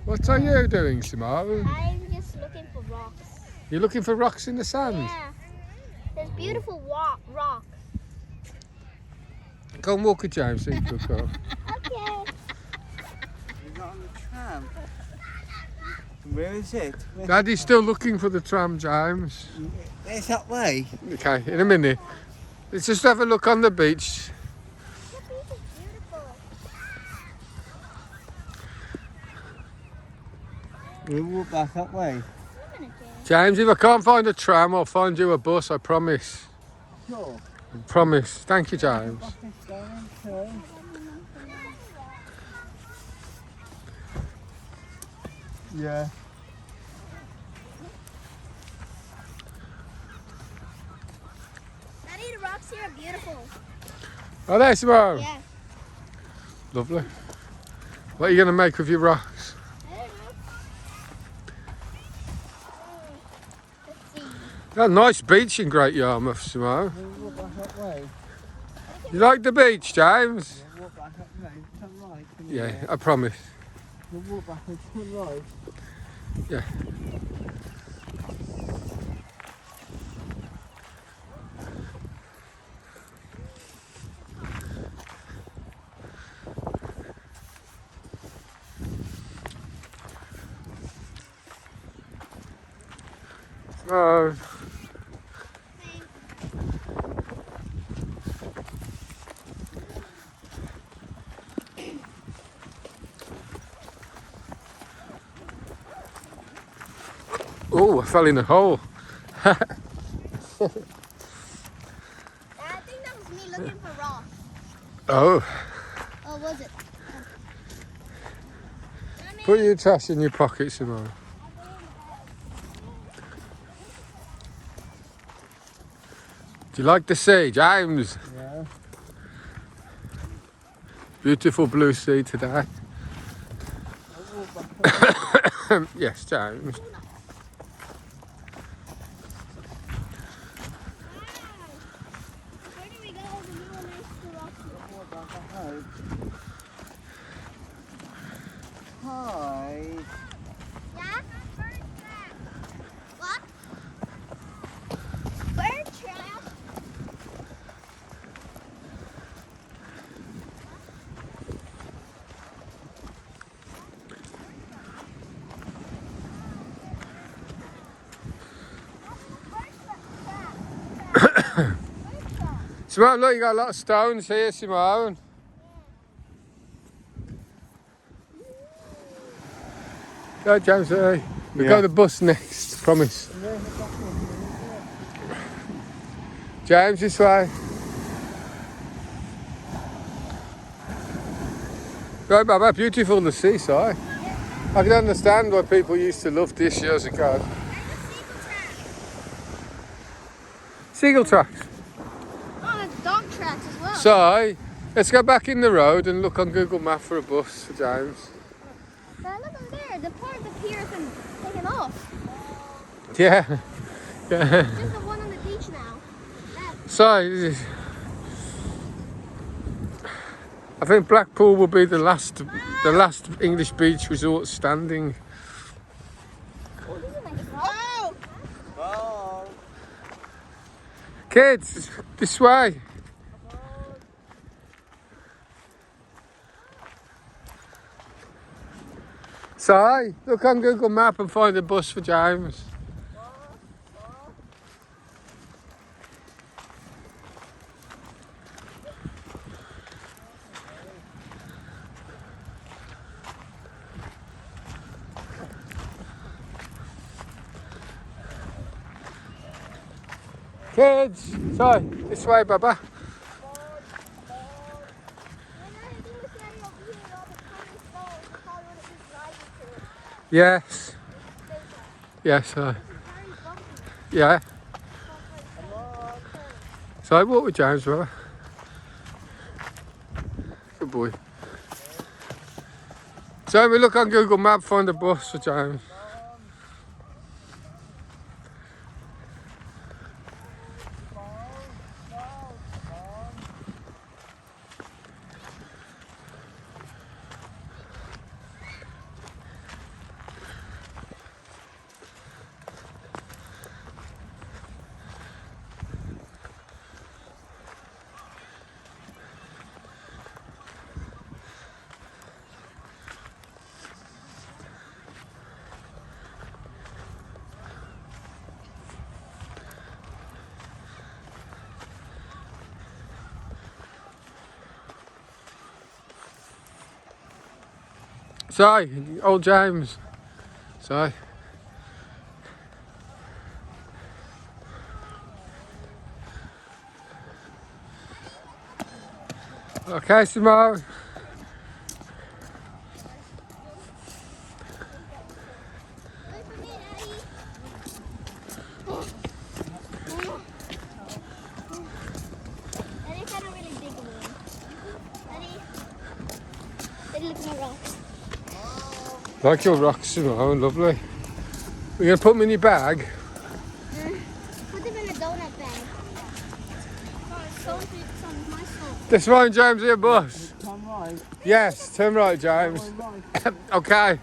What are you doing, Simone? I'm just looking for rocks. You're looking for rocks in the sand? Yeah. There's beautiful rocks. Go and walk with James, see if you'll go. Okay. He's not on the tram. Where is it? Daddy's still looking for the tram, James. It's that way. Okay, in a minute. Let's just have a look on the beach. The beach is beautiful. We'll walk back that way. James, if I can't find a tram, I'll find you a bus, I promise. Sure. I promise. Thank you, James. Yeah. Daddy, the rocks here are beautiful. Oh, there, Simone. Yeah. Lovely. What are you going to make with your rocks? I don't know. Let's see. Got a nice beach in Great Yarmouth, Simone. We'll walk back that way. You like the beach, James? We'll walk back that way. Turn right. Yeah, I promise. We'll walk back and turn right. Yeah. Simone. Oh, I fell in a hole. I think that was me looking for rocks. Oh, Oh, was it? put your trash in your pocket, Simone. Do you like the sea, James? Yeah. Beautiful blue sea today. We'll walk back. Yes, James. Where do we go? The little nice rocks. We'll walk back that way. Hi. Yeah? What? Bird trap. Simone, look, you got a lot of stones here, Simone. Go, James. We go to the bus next, promise. James, this way. Right, Baba, beautiful the seaside. I can understand why people used to love this years ago. Seagull tracks. Oh, there's dog tracks as well. So, let's go back in the road and look on Google Maps for a bus for James. Dad, look over there. The part of the pier has been taken off. Yeah. Yeah. Just the one on the beach now. Dad, So, I think Blackpool will be the last English beach resort standing. oh, this is nice. Oh! Oh. Kids, this way. So, look on Google Map and find a bus for James. Kids, so this way, Baba. Yes. Yes, yeah. So I walk with James, brother. Good boy. So we look on Google Map, find a bus for James. Sorry, old James. Sorry. Okay, Simone. Wait for me, Daddy. Daddy kind of really big one. Daddy. Daddy, look at my rocks. Like your rocks, Simone, lovely. You're going to put them in your bag? Put them in a donut bag. So it's my stuff. This one, James, here, bus. Come right. Yes, turn right, James. Right. Okay.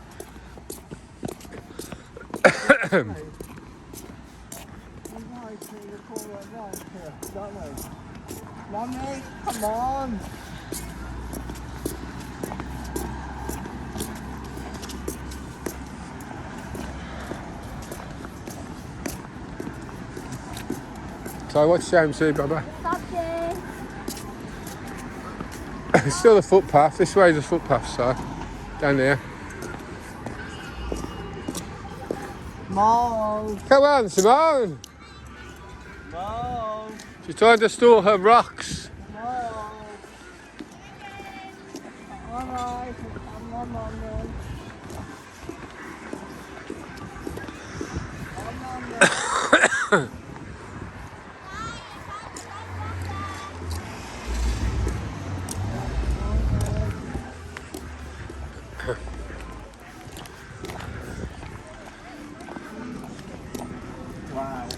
Mommy, come on. So what's James here, Baba? Stop there. It's still a footpath. This way is a footpath, so down there. Mom. Come on, Simone. Mom. She's trying to store her rocks. Mom. Alright. Come on, Mommy. Come on, Mommy. Wow.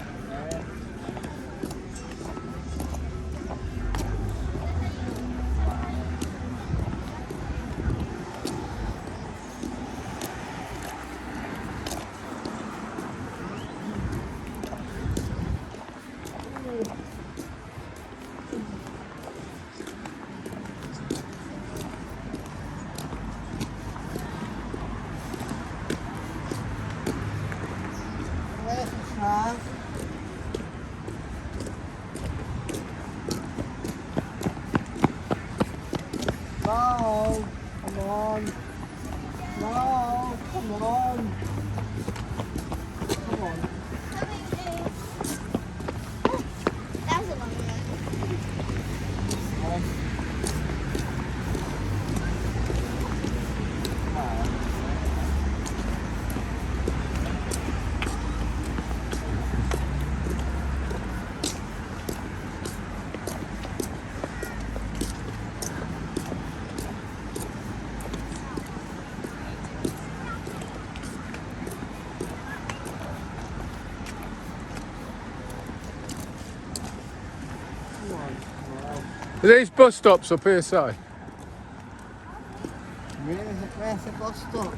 Where's the shark? No, come on. No, come on. Come on. That was a long one. Are these bus stops up here, Si? Where's the bus stop? I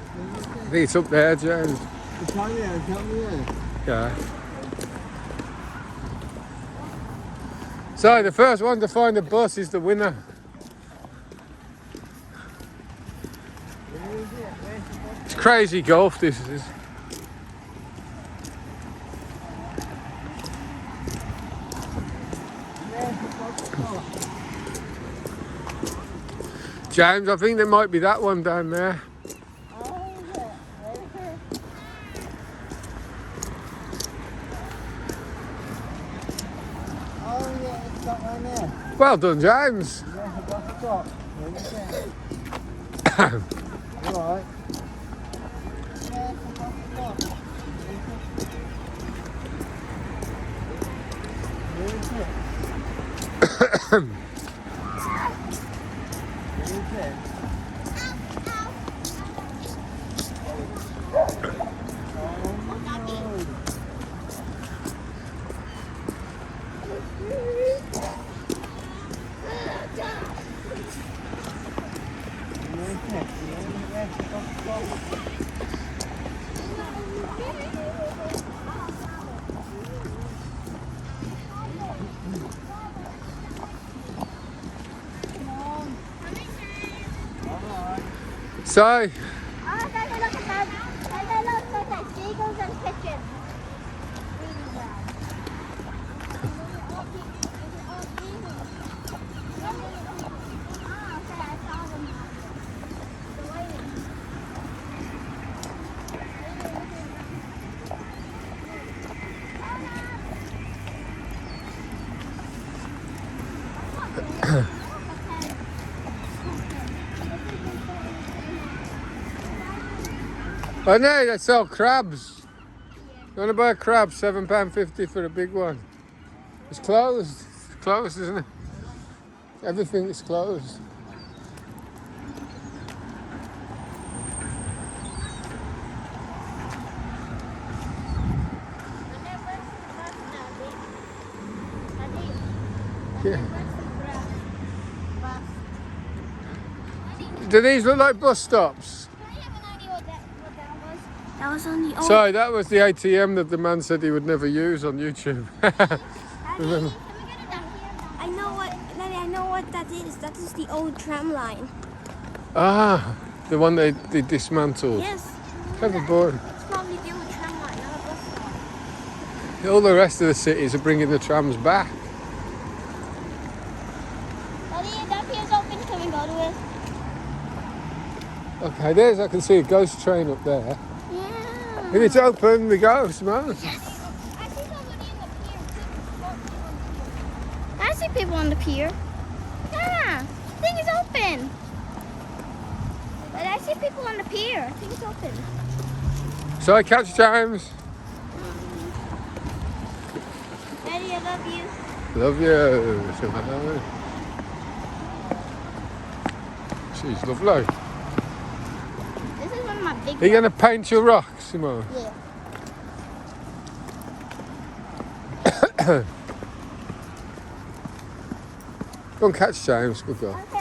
think it's up there, James. Tell me here. Yeah. So the first one to find the bus is the winner. Where is it? Where's the bus? It's crazy golf, this is. Where's the bus stop? James, I think there might be that one down there. Oh, is it? Where is it? Oh, yeah, it's got one there. Well done, James. Where's the bus stop? Where is it? Alright. Where's the bus stop? Where is it? Where is it? So, Oh, Daddy, look at that. Daddy, look at that. Seagulls and pigeons. Really well. Oh, okay, I saw them. They're waiting. I know, they sell crabs. You want to buy a crab? £7.50 for a big one. It's closed. It's closed, isn't it? Everything is closed. Yeah. Do these look like bus stops? That was on the old. Sorry, that was the ATM that the man said he would never use on YouTube. Remember? I know what, Daddy, I know what that is. That is the old tram line. Ah, the one they dismantled. Yes. Clever boy. It's probably the old tram line, not a bus stop. All the rest of the cities are bringing the trams back. Daddy, that pier's open. Can we go to it? Okay, there's, I can see a ghost train up there. Yeah. If it's open, we go, Simone. Yes. I see people on the pier. Yeah, the thing is open. But I see people on the pier. The thing is open. So catch times. Daddy, I love you. Love you, Simone. She's lovely. This is one of my big Are you going to paint your rock, Simone? Yeah. Go and catch James, good girl. Okay.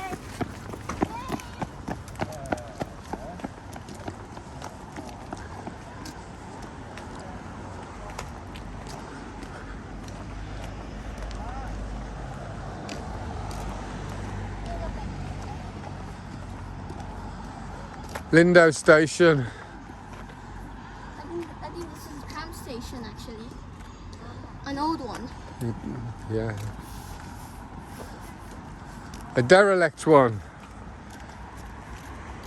Lindo Station. I think this is a tram station actually. An old one. Yeah. A derelict one.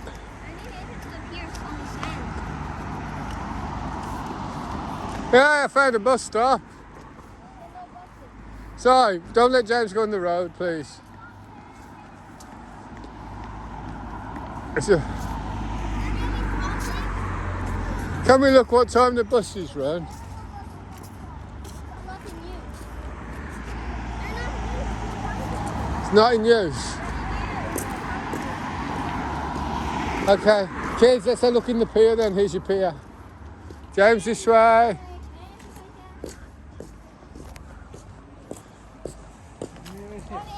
I think it's the pier on the sand. Yeah, I found a bus stop. Sorry, don't let James go on the road, please. Can we look what time the buses run? It's not in use. Okay, kids, let's have a look in the pier then. Here's your pier. James, this way.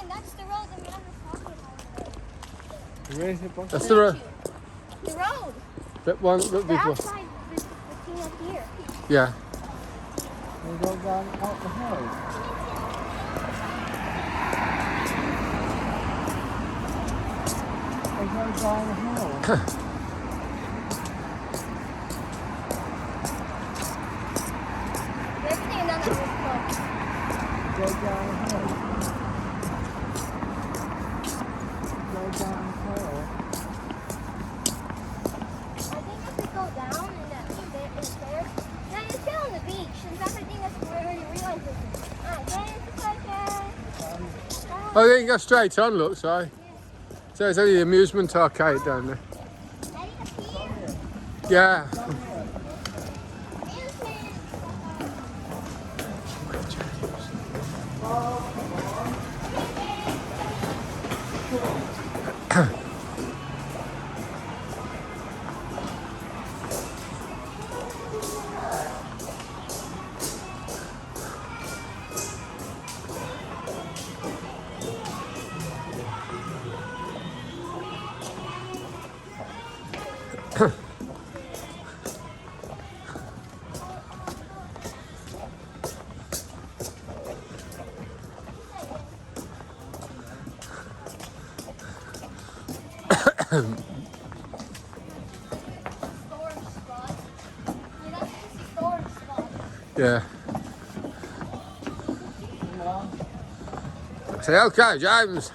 That's the road that we have talking about. Where is the bus? That's the road. The road. That one, look The big one. outside the thing up here. Yeah. We go down out the hill. We go down the hill. Everything in that was Go down the hill. Go down the hill. I think if we go down and that thing there is there, then it's still on the beach. In fact, I think that's where we already realized this. Alright, James, it's okay. Oh, they can go straight on, look, sorry. So it's only the amusement arcade down there. Daddy, the pier. Yeah. Yeah. Say okay, James.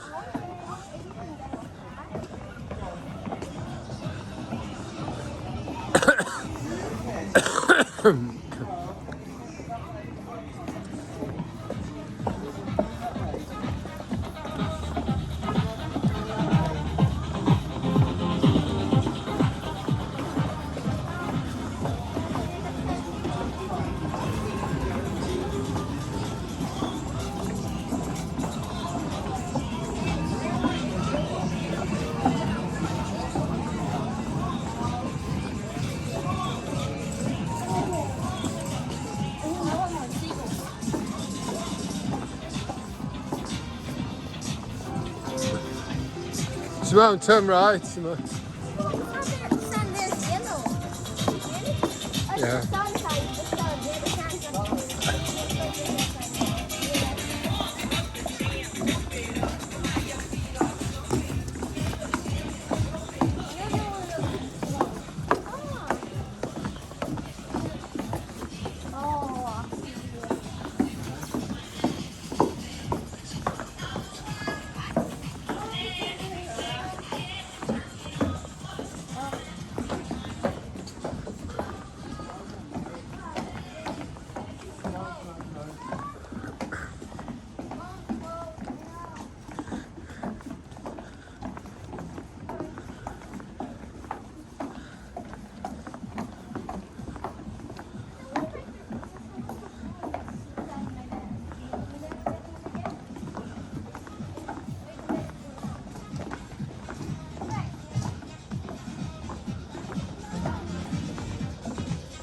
Simone, turn right, Simone. The sun there's yellow. Yeah. The sun side, the sun. Yeah, the sun's up here.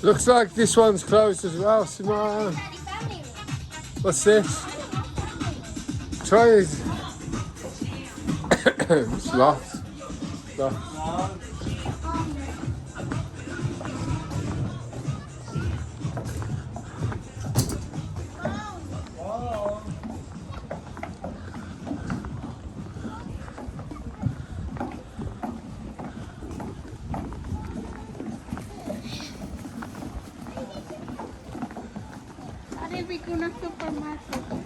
Looks like this one's closed as well, Simone. What's this? Try it. It's locked. Locked.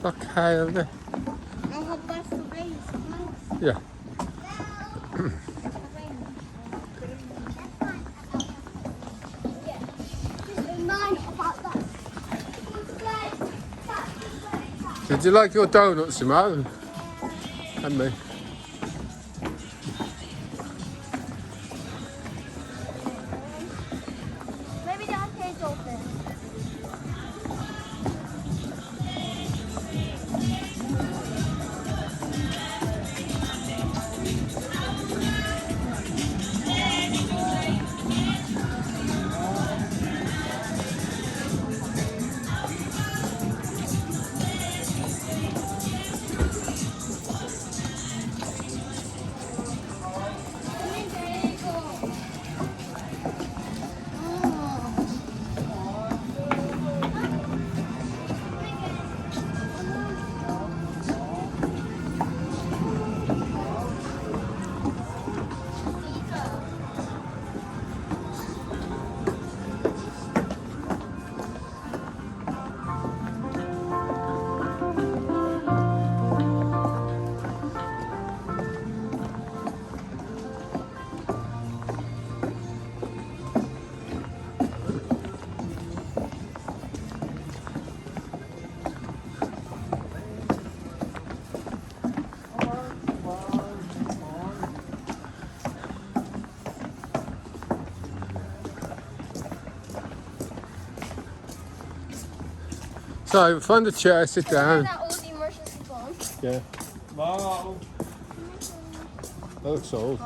Okay, okay. Yeah. Did you like your donuts, Simone? And me. Maybe the arcade's open. So, find a chair, sit down. That old emergency phone. Yeah. Wow. That looks old.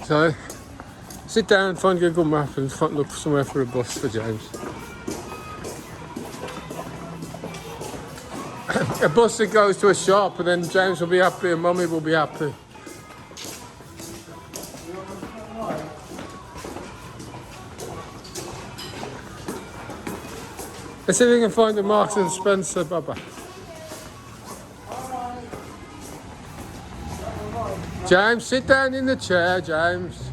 So, sit down, find a Google map and look somewhere for a bus for James. A bus that goes to a shop and then James will be happy and Mummy will be happy. Let's see if we can find a Marks and Spencer, Baba. James, sit down in the chair, James.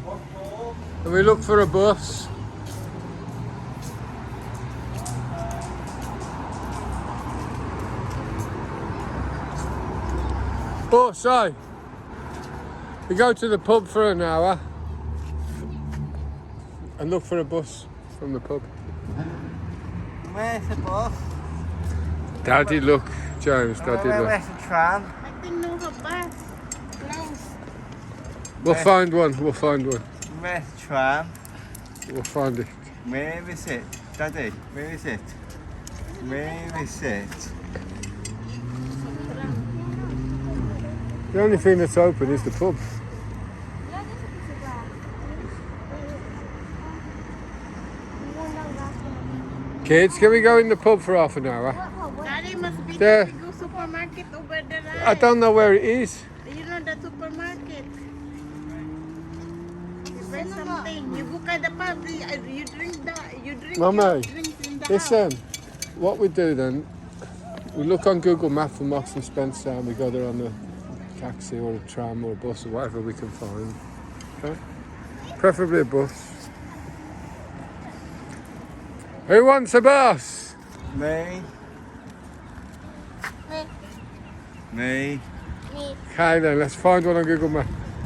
And we look for a bus. Oh, so we go to the pub for an hour and look for a bus from the pub. Where's the bus? Daddy, look, James, Daddy, look. Where's the tram? I think there's a bus. Nice. We'll find one, we'll find one. Where's the tram? We'll find it. Where is it? Daddy, where is it? Where is it? The only thing that's open is the pub. Kids, can we go in the pub for half an hour? Daddy must be There. the goose supermarket over there. I don't know where it is. You know the supermarket. You buy something. You book at the pub. You drink that. You drink Mummy, your drinks in the house. Listen, what we do then, we look on Google Maps for Marks and Spencer and we go there on a taxi or a tram or a bus or whatever we can find. Okay? Preferably a bus. Who wants a bus? Me. Me. Me. Me. Okay then, let's find one on Google Maps.